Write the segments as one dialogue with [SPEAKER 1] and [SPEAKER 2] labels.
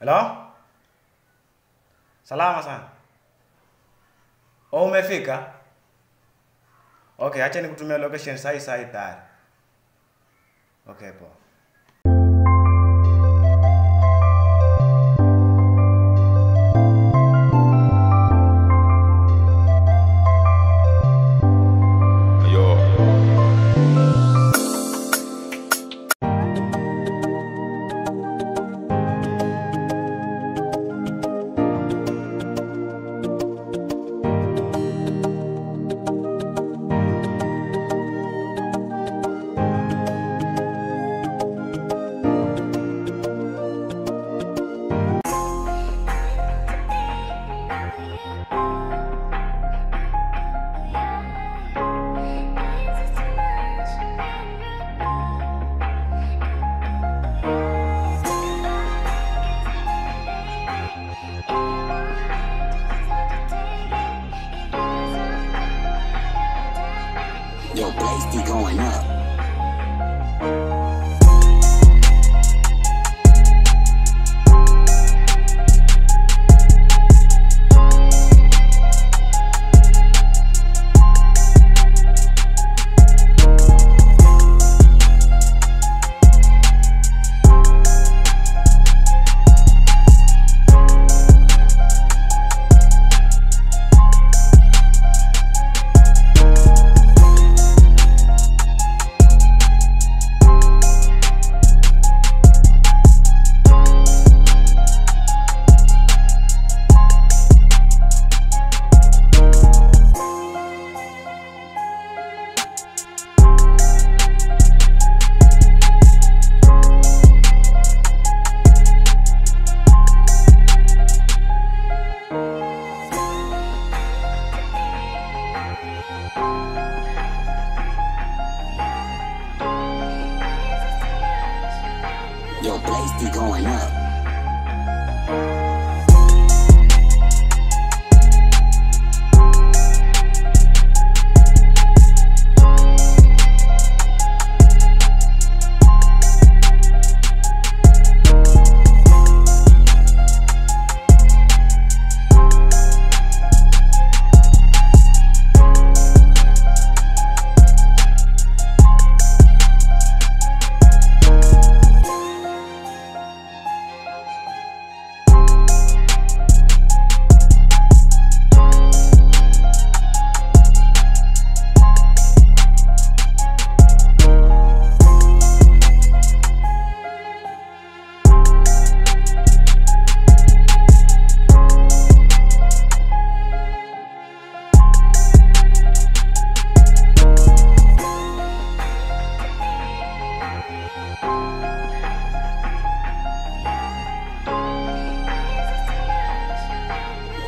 [SPEAKER 1] Hello? Salama sana. Umefika? Okay, acha nikutumia location sai tayari. Okay, poa.
[SPEAKER 2] Yo, Blaze be going up. Yo, Blaze be going up.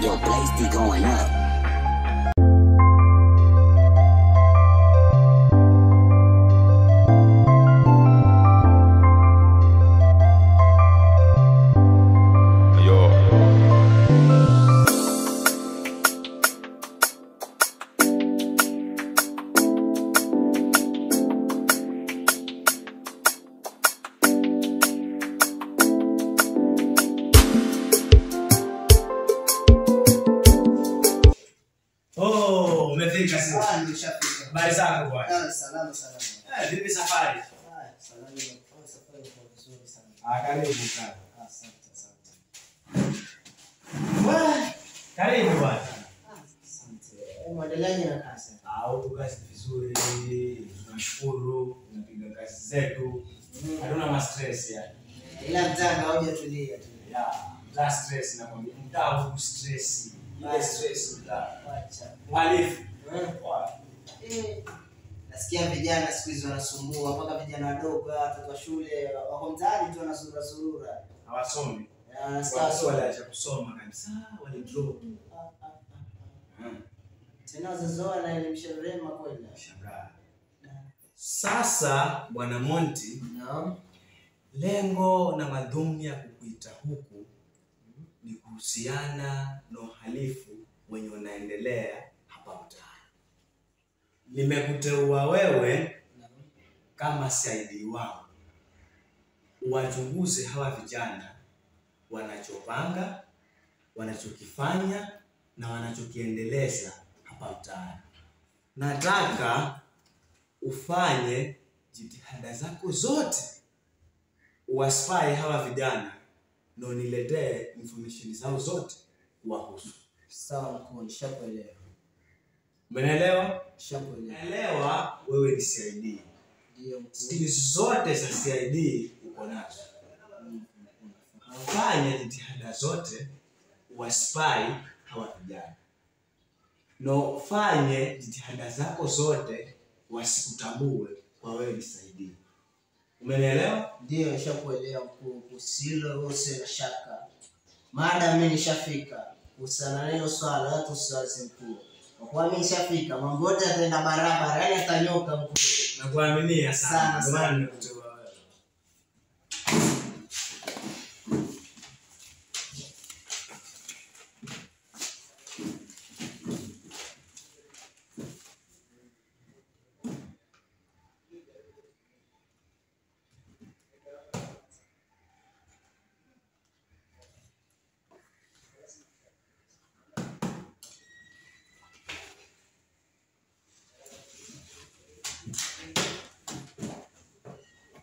[SPEAKER 2] Yo, Blaze be going up.
[SPEAKER 1] Umefika sasa.
[SPEAKER 3] Nishafika.
[SPEAKER 1] Habari zako bwana?
[SPEAKER 3] Salama.
[SPEAKER 1] Vipi safari?
[SPEAKER 3] Salama. Safari kwa vizuri sana.
[SPEAKER 1] Karibu sana.
[SPEAKER 3] Asante.
[SPEAKER 1] Karibu bwana.
[SPEAKER 3] Asante. Muendeleaje na kazi?
[SPEAKER 1] Huko kazi vizuri. Tunashukuru, tunapiga kazi zetu. Hatuna stress yani.
[SPEAKER 3] Ila mtanga hoja tulia tu.
[SPEAKER 1] La stress na kwambia mtaa huku stress. Ile stress mtaa.
[SPEAKER 3] Acha.
[SPEAKER 1] Mwalifu.
[SPEAKER 3] Nasikia vijana siku hizi wanasumbua mpaka vijana wadogo watoto wa shule wako mtaani tu wanazurura.
[SPEAKER 1] Hawasomi.
[SPEAKER 3] Nasikia
[SPEAKER 1] waliacha kusoma kabisa, wali drop.
[SPEAKER 3] Tena wazazi wao wanaelimisha vyema kweli.
[SPEAKER 1] Shangaa. Sasa Bwana Monty,
[SPEAKER 3] Naam.
[SPEAKER 1] lengo na madhumuni ya kukuita huku ni kuhusiana na uhalifu wenye unaendelea hapa mtaani. Nimekuteua wewe kama CID wangu, wachunguze hawa vijana wanachopanga, wanachokifanya na wanachokiendeleza hapa mtaani. Nataka ufanye jitihada zako zote uwaspy hawa vijana na uniletee information zao zote kuwahusu.
[SPEAKER 3] Sawa mkuu, nishakuelewa.
[SPEAKER 1] Umeelewa?
[SPEAKER 3] Nishakuelewa.
[SPEAKER 1] Elewa wewe ni CID.
[SPEAKER 3] Ndio mkuu.
[SPEAKER 1] Skills zote za CID uko nazo. Fanya jitihada zote uwaspy hawa vijana. No, fanye jitihada zako zote wasikutambue kwa wewe ni CID. Umeelewa?
[SPEAKER 3] Ndio nishakuelewa mkuu. Usilo usiwe shaka. Maada mimi nishafika. Usana neno swala watu usiwaze mkuu. Kwa mimi nishafika, mambo yote yataenda barabara, yani atanyoka mkuu.
[SPEAKER 1] Nakuaminia sana.
[SPEAKER 3] Sana.
[SPEAKER 1] Maana nimekuteua wewe.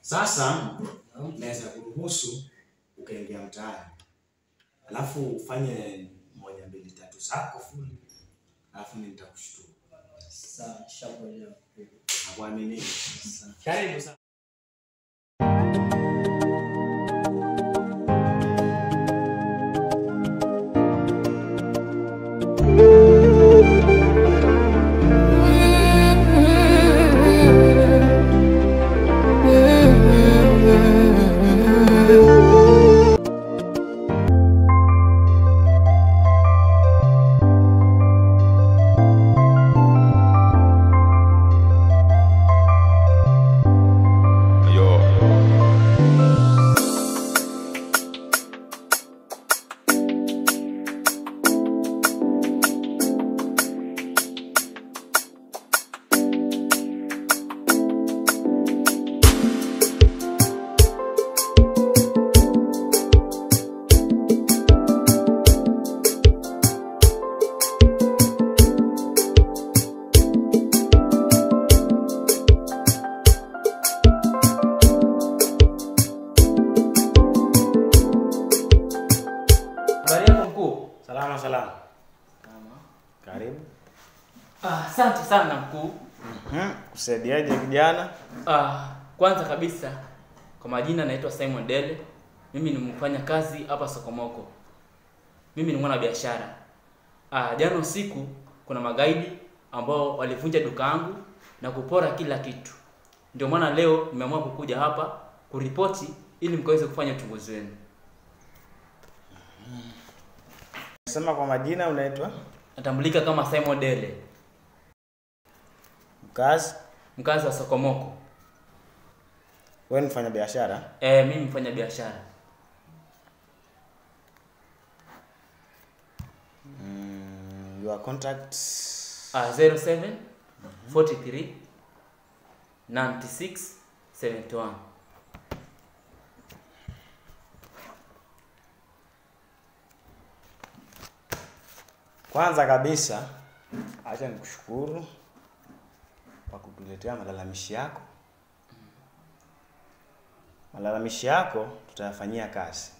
[SPEAKER 1] Sasa naweza kuruhusu ukaingia mtaani. Alafu ufanye 1 2 3 zako full. Alafu mimi nitakushtua.
[SPEAKER 3] Sawa, nishakuelewa mkuu.
[SPEAKER 1] Nakuamini. Karibu sana. Salama. Karibu.
[SPEAKER 4] Asante sana mkuu.
[SPEAKER 1] Kusaidiaje kijana?
[SPEAKER 4] Kwanza kabisa kwa majina naitwa Simon Dele. Mimi ni mfanya kazi hapa Sokomoko. Mimi ni mwana biashara. Jana usiku kuna magaidi ambao walivunja duka langu na kupora kila kitu. Ndio maana leo nimeamua kukuja hapa kuripoti ili mkaweze kufanya uchunguzi wenu.
[SPEAKER 1] Sema kwa majina unaitwa?
[SPEAKER 4] Natambulika kama Simon Dele. Mkazi wa Sokomoko.
[SPEAKER 1] Wewe ni mfanya biashara?
[SPEAKER 4] Mimi mfanya biashara.
[SPEAKER 1] Your contacts
[SPEAKER 4] 07 43 96 71.
[SPEAKER 1] Kwanza kabisa acha nikushukuru kwa kutuletea malalamishi yako. Malalamishi yako tutayafanyia kazi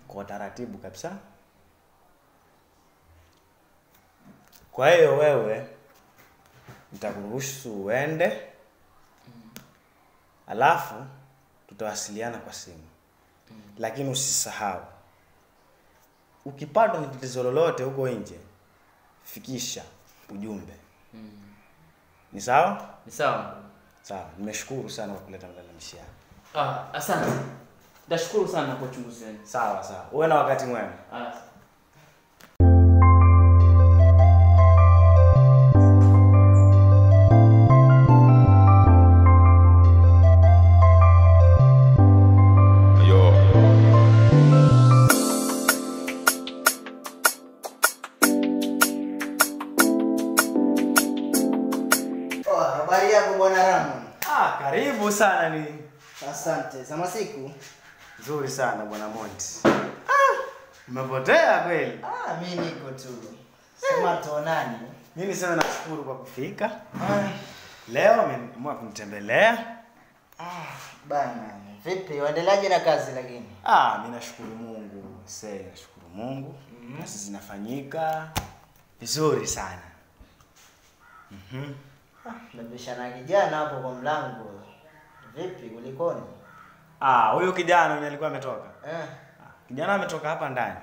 [SPEAKER 1] kwa taratibu kabisa. Kwa hiyo wewe nitakuruhusu uende. Alafu tutawasiliana kwa simu. Lakini usisahau, ukipata tatizo lolote huko nje, fikisha ujumbe. Ni sawa?
[SPEAKER 4] Ni sawa.
[SPEAKER 1] Sawa. Nimeshukuru sana kwa kuleta malalamishi yako.
[SPEAKER 4] Asante. Nashukuru sana kwa uchunguzi wenu.
[SPEAKER 1] Sawa. Uwe na wakati mwema.
[SPEAKER 3] Habari yako bwana Ramon?
[SPEAKER 1] Karibu sana ni.
[SPEAKER 3] Asante. Sama siku.
[SPEAKER 5] Nzuri sana bwana Monty. Umepotea kweli?
[SPEAKER 3] Mimi niko tu. Sema tuonane.
[SPEAKER 5] Mimi sana nashukuru kwa kufika. Leo umeamua kunitembelea.
[SPEAKER 3] Bana, vipi waendeleaje na kazi lakini?
[SPEAKER 5] Mimi nashukuru Mungu. Nashukuru Mungu. Kazi zinafanyika vizuri sana.
[SPEAKER 3] Nabishana kijana hapo kwa mlango. Vipi kulikoni?
[SPEAKER 5] Huyo kijana yule alikuwa ametoka. Kijana ametoka hapa ndani.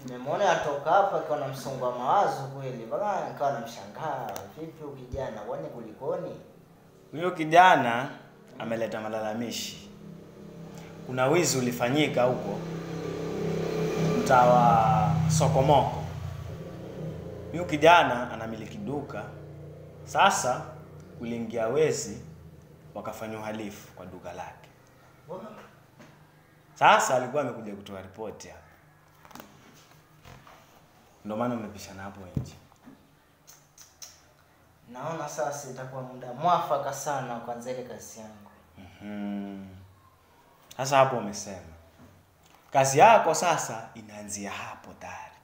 [SPEAKER 3] Nimemwona atoka hapa akiwa na msongo wa mawazo kweli. Bana nikawa namshangaa. Vipi huyo kijana? Kwani kulikoni?
[SPEAKER 5] Huyo kijana ameleta malalamishi. Kuna wizi ulifanyika huko mtaa wa Sokomoko. Huyo kijana anamiliki duka. Sasa kuliingia wezi wakafanya uhalifu kwa duka lake. Sasa alikuwa amekuja kutoa ripoti hapa. Ndio maana umepishana hapo nje.
[SPEAKER 3] Naona sasa itakuwa muda mwafaka sana kuanza ile kazi yangu.
[SPEAKER 5] Sasa hapo umesema. Kazi yako sasa inaanzia hapo tayari.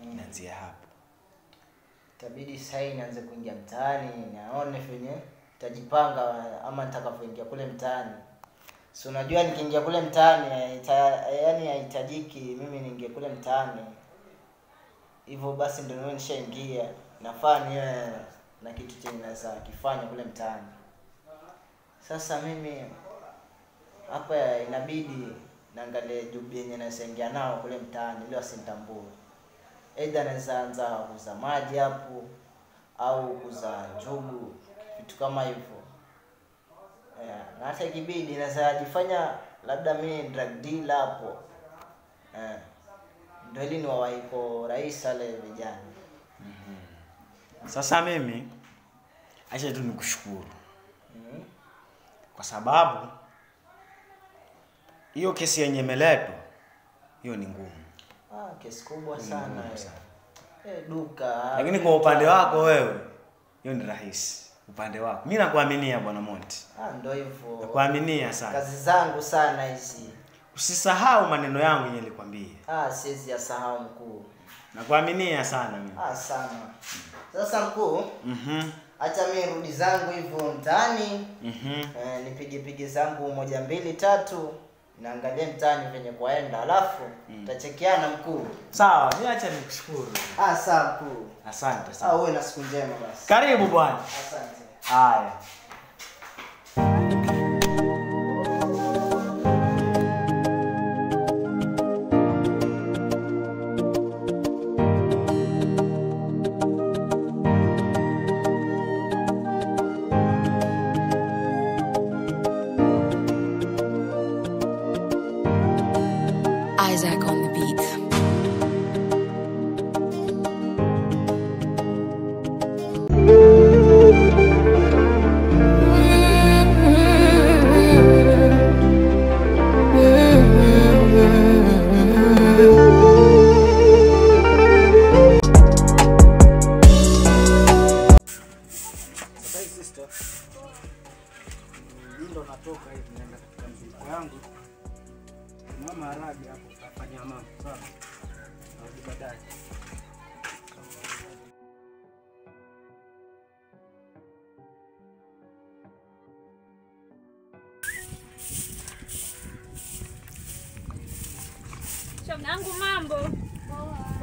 [SPEAKER 5] Inaanzia hapo.
[SPEAKER 3] Itabidi sasa nianze kuingia mtaani, naone venye nitajipanga ama nitakavyoingia kule mtaani. Si unajua nikiingia kule mtaani yani haitajiki mimi niingie kule mtaani. Hivyo basi ndio mimi nishaingia. Nafaa niwe na kitu chenye naweza kifanya kule mtaani. Sasa mimi hapa inabidi naangalia job yenye naweza ingia nao kule mtaani ili wasinitambue. Aidha naweza anza kuuza maji hapo au kuuza njugu, vitu kama hivyo. Na hata ikibidi naweza jifanya labda mimi drug dealer hapo. Ndio ili niwaiko rais wale vijana.
[SPEAKER 5] Sasa mimi acha tu nikushukuru. Kwa sababu hiyo kesi yenye imeletwa hiyo ni ngumu.
[SPEAKER 3] Kesi kubwa sana. Duka.
[SPEAKER 5] Lakini kwa upande wako wewe hiyo ni rahisi. Upande wako. Mimi nakuaminia bwana Monty.
[SPEAKER 3] Ndio hivyo.
[SPEAKER 5] Nakuaminia sana.
[SPEAKER 3] Kazi zangu sana hizi.
[SPEAKER 5] Usisahau maneno yangu yenye nilikwambia.
[SPEAKER 3] Siwezi yasahau mkuu.
[SPEAKER 5] Nakuaminia sana mimi.
[SPEAKER 3] Sana. Sasa mkuu, acha mimi rudi zangu hivyo mtaani. Nipige zangu 1 2 3, naangalia mtaani venye kwaenda, alafu tutachekiana mkuu.
[SPEAKER 5] Sawa, niacha nikushukuru.
[SPEAKER 3] Sawa mkuu.
[SPEAKER 5] Asante sana.
[SPEAKER 3] Uwe na siku njema basi.
[SPEAKER 5] Karibu bwana.
[SPEAKER 3] Asante.
[SPEAKER 5] Haya.
[SPEAKER 6] Isaac on the beat.
[SPEAKER 7] Ndo natoka hivi naenda katika mzunguko yangu. Mama haragi hapo utafanya mama. Sawa. Au baadaye.
[SPEAKER 8] Shoga yangu mambo.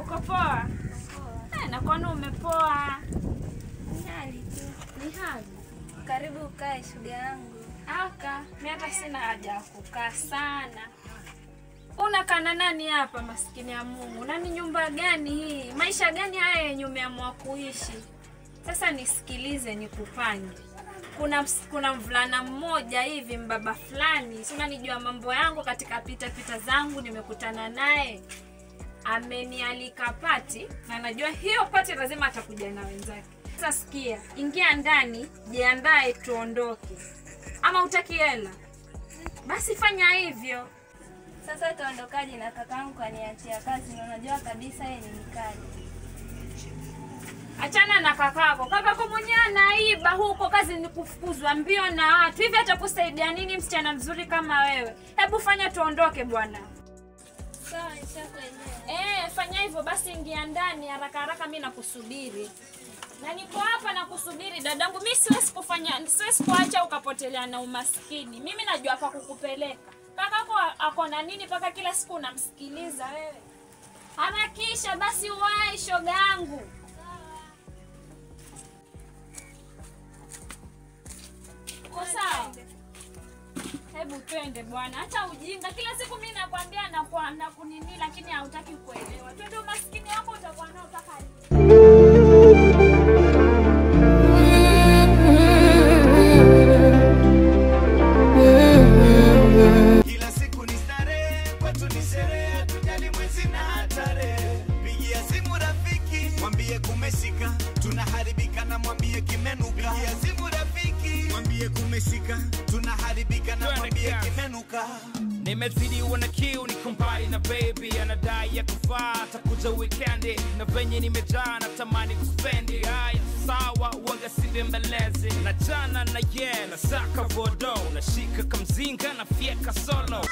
[SPEAKER 8] Uko poa? Na kwani umepoa?
[SPEAKER 9] Ni hali tu.
[SPEAKER 8] Ni hali.
[SPEAKER 9] Karibu ukae shoga yangu.
[SPEAKER 8] Mimi hata sina haja ya kukaa sana. Unakaa na nani hapa maskini ya Mungu? Nani nyumba gani hii? Maisha gani haya yenye umeamua kuishi? Sasa nisikilize nikupange. Kuna mvulana mmoja hivi mbaba fulani, si unanijua mambo yangu katika pita zangu nimekutana naye. Amenialika pati na najua hiyo pati lazima atakuja na wenzake. Sasa sikia, ingia ndani, jiandae tuondoke. Ama utaki hela? Basi fanya hivyo.
[SPEAKER 9] Sasa tuondokaje na kakangu kaniachia kazi na unajua kabisa yeye ni mkali.
[SPEAKER 8] Achana na kakako. Kakako mwenyewe anaiba huko, kazi ni kufukuzwa mbio na watu. Hivi atakusaidia nini msichana mzuri kama wewe? Hebu fanya tuondoke bwana.
[SPEAKER 9] Sawa, nishakuelewa.
[SPEAKER 8] Fanya hivyo basi, ingia ndani haraka haraka, mimi nakusubiri. Na niko hapa nakusubiri dadangu. Mimi siwezi kuacha ukapotelea na umaskini. Mimi najua pa kukupeleka. Kakako ako na nini paka kila siku unamsikiliza wewe? Harakisha basi uwahi shoga yangu. Uko sawa? Hebu twende bwana. Hata ujinga. Kila siku mimi nakwambia na kunini lakini hautaki kuelewa. Twende, umaskini wako utakuwa nao mpaka
[SPEAKER 10] kila siku ni starehe, kwetu ni sherehe, tujali mwezi na tarehe. Pigia simu rafiki, mwambie kumeshika, tunaharibika na mwambie kimenuka. Pigia simu rafiki, mwambie kumeshika, tunaharibika na mwambie kimenuka.
[SPEAKER 11] Nimezidiwa na kiu niko mbali na baby, anadai ya kufaa atakuja weekendi, na venye nimejaa natamani kuspendi. Haya sawa, uanga sibembeleze, na jana na ye na saka vodo, na shika kamzinga na fieka solo.